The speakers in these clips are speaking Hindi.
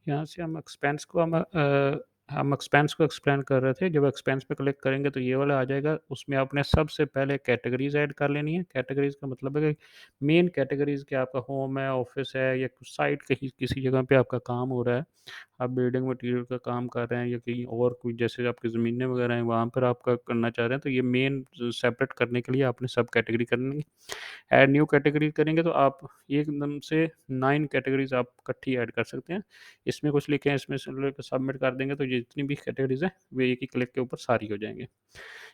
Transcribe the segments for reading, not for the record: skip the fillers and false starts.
यहाँ से हम एक्सपेंस को एक्सप्लेन कर रहे थे। जब एक्सपेंस पे क्लिक करेंगे तो ये वाला आ जाएगा, उसमें आपने सबसे पहले कैटेगरीज़ ऐड कर लेनी है। कैटेगरीज़ का मतलब है कि मेन कैटेगरीज़ क्या आपका होम है, ऑफ़िस है या कुछ साइट कहीं किसी जगह पे आपका काम हो रहा है। आप बिल्डिंग मटीरियल का काम कर रहे हैं या कहीं और कोई जैसे आपकी ज़मीनें वगैरह हैं वहाँ पर आपका करना चाह रहे हैं, तो ये मेन सेपरेट करने के लिए आपने सब कैटेगरी करनी है। ऐड न्यू कैटेगरी करेंगे तो आप एकदम से 9 कैटेगरीज़ आप इकट्ठी ऐड कर सकते हैं। इसमें कुछ लिखे हैं, इसमें से लेके सबमिट कर देंगे तो जितनी भी कैटेगरीज़ हैं, वे एक ही क्लिक के ऊपर सारी हो जाएँगी।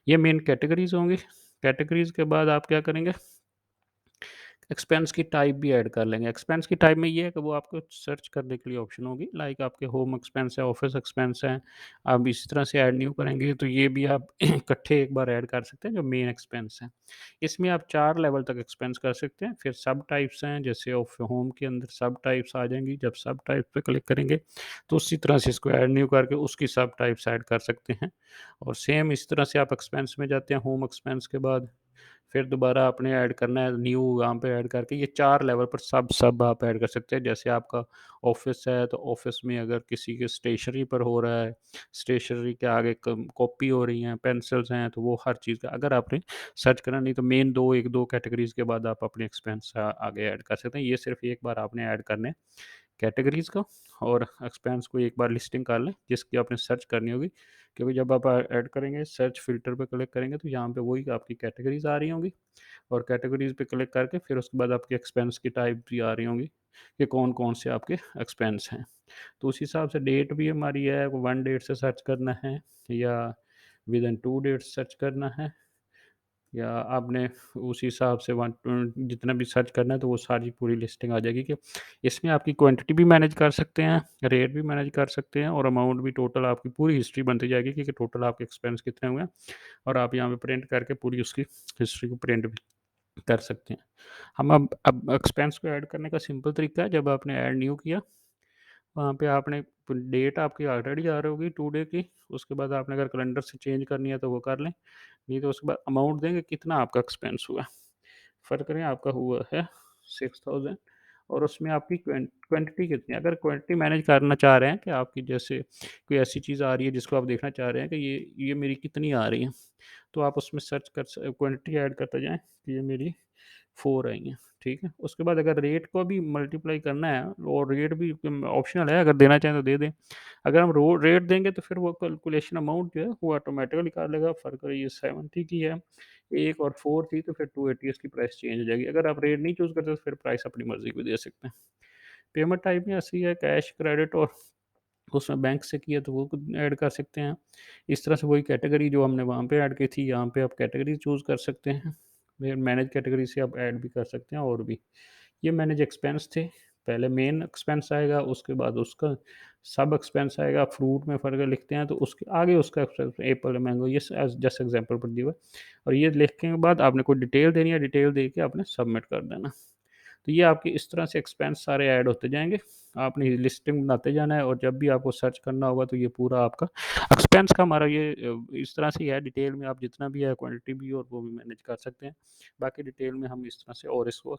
ये मेन कैटेगरीज़ होंगी। कैटेगरीज़ के बाद आप क्या करेंगे, एक्सपेंस की टाइप भी ऐड कर लेंगे। एक्सपेंस की टाइप में ये है कि वो आपको सर्च करने के लिए ऑप्शन होगी, लाइक आपके होम एक्सपेंस है, ऑफ़िस एक्सपेंस है। आप इसी तरह से ऐड न्यू करेंगे तो ये भी आप इकट्ठे एक बार ऐड कर सकते हैं जो मेन एक्सपेंस हैं। इसमें आप 4 लेवल तक एक्सपेंस कर सकते हैं। फिर सब टाइप्स हैं, जैसे ऑफ होम के अंदर सब टाइप्स आ जाएँगी। जब सब टाइप पे क्लिक करेंगे तो उसी तरह से इसको ऐड न्यू करके उसकी सब टाइप्स ऐड कर सकते हैं। और सेम इस तरह से आप एक्सपेंस में जाते हैं, होम एक्सपेंस के बाद फिर दोबारा आपने ऐड करना है न्यू, यहाँ पे ऐड करके ये 4 लेवल पर सब आप ऐड कर सकते हैं। जैसे आपका ऑफ़िस है, तो ऑफ़िस में अगर किसी के स्टेशनरी पर हो रहा है, स्टेशनरी के आगे कम कॉपी हो रही हैं, पेंसिल्स हैं, तो वो हर चीज़ का अगर आपने सर्च करा, नहीं तो मेन 2 1-2 कैटेगरीज़ के बाद आप अपने एक्सपेंस आगे ऐड कर सकते हैं। ये सिर्फ़ एक बार आपने ऐड करने हैं कैटेगरीज़ को, और एक्सपेंस को एक बार लिस्टिंग कर लें जिसकी आपने सर्च करनी होगी, क्योंकि जब आप ऐड करेंगे सर्च फ़िल्टर पे क्लिक करेंगे तो यहाँ पे वही आपकी कैटेगरीज़ आ रही होंगी, और कैटेगरीज़ पे क्लिक करके फिर उसके बाद आपके एक्सपेंस की टाइप भी आ रही होंगी कि कौन-कौन से आपके एक्सपेंस हैं। तो उस हिसाब से डेट भी हमारी है, 1 डेट से सर्च करना है या विदिन 2 डेट्स सर्च करना है, या आपने उस हिसाब से जितना भी सर्च करना है तो वो सारी पूरी लिस्टिंग आ जाएगी कि इसमें आपकी क्वांटिटी भी मैनेज कर सकते हैं, रेट भी मैनेज कर सकते हैं, और अमाउंट भी टोटल आपकी पूरी हिस्ट्री बनती जाएगी कि टोटल आपके एक्सपेंस कितने हुए हैं, और आप यहाँ पे प्रिंट करके पूरी उसकी हिस्ट्री को प्रिंट भी कर सकते हैं। हम अब एक्सपेंस को ऐड करने का सिंपल तरीका है, जब आपने ऐड न्यू किया, वहाँ पे आपने डेट आपकी ऑलरेडी आ रही होगी टू डे की, उसके बाद आपने अगर कैलेंडर से चेंज करनी है तो वो कर लें, नहीं तो उसके बाद अमाउंट देंगे कितना आपका एक्सपेंस हुआ। फ़र्क करें आपका हुआ है 6000, और उसमें आपकी क्वांटिटी कितनी है। अगर क्वांटिटी मैनेज करना चाह रहे हैं कि आपकी जैसे कोई ऐसी चीज़ आ रही है जिसको आप देखना चाह रहे हैं कि ये मेरी कितनी आ रही है, तो आप उसमें सर्च कर स क्वांटिटी ऐड करते जाएँ कि ये मेरी 4 आई हैं, ठीक है? उसके बाद अगर रेट को भी मल्टीप्लाई करना है, और रेट भी ऑप्शनल है, अगर देना चाहें तो दे दें। अगर हम रो रेट देंगे तो फिर वो कैलकुलेशन अमाउंट जो है वो ऑटोमैटिकली निकाल लेगा। फ़र्क ये 70 की है, 1 और 4 थी तो फिर 280 इसकी प्राइस चेंज हो जाएगी। अगर आप रेट नहीं चूज़ करते तो फिर प्राइस अपनी मर्ज़ी की दे सकते हैं। पेमेंट टाइप में ऐसी है, कैश, क्रेडिट, और उसमें बैंक से किया तो वो खुद ऐड कर सकते हैं। इस तरह से वही कैटेगरी जो हमने वहाँ पे ऐड की थी, यहाँ पे आप कैटेगरी चूज़ कर सकते हैं। फिर मैनेज कैटेगरी से आप ऐड भी कर सकते हैं और भी। ये मैनेज एक्सपेंस थे। पहले मेन एक्सपेंस आएगा, उसके बाद उसका सब एक्सपेंस आएगा। फ्रूट में फ़र्क लिखते हैं तो उसके आगे उसका एक्सपेंस, एप्पल, मैंगो, ये एज़ जस्ट एग्ज़ाम्पल पर दिया हुआ है। और ये लिखने के बाद आपने कोई डिटेल देनी है, डिटेल दे के आपने सबमिट कर देना। तो ये आपकी इस तरह से एक्सपेंस सारे ऐड होते जाएँगे। आपने लिस्टिंग बनाते जाना है, और जब भी आपको सर्च करना होगा तो ये पूरा आपका एक्सपेंस का हमारा ये इस तरह से ही है। डिटेल में आप जितना भी है क्वांटिटी भी और वो भी मैनेज कर सकते हैं। बाकी डिटेल में हम इस तरह से और इसको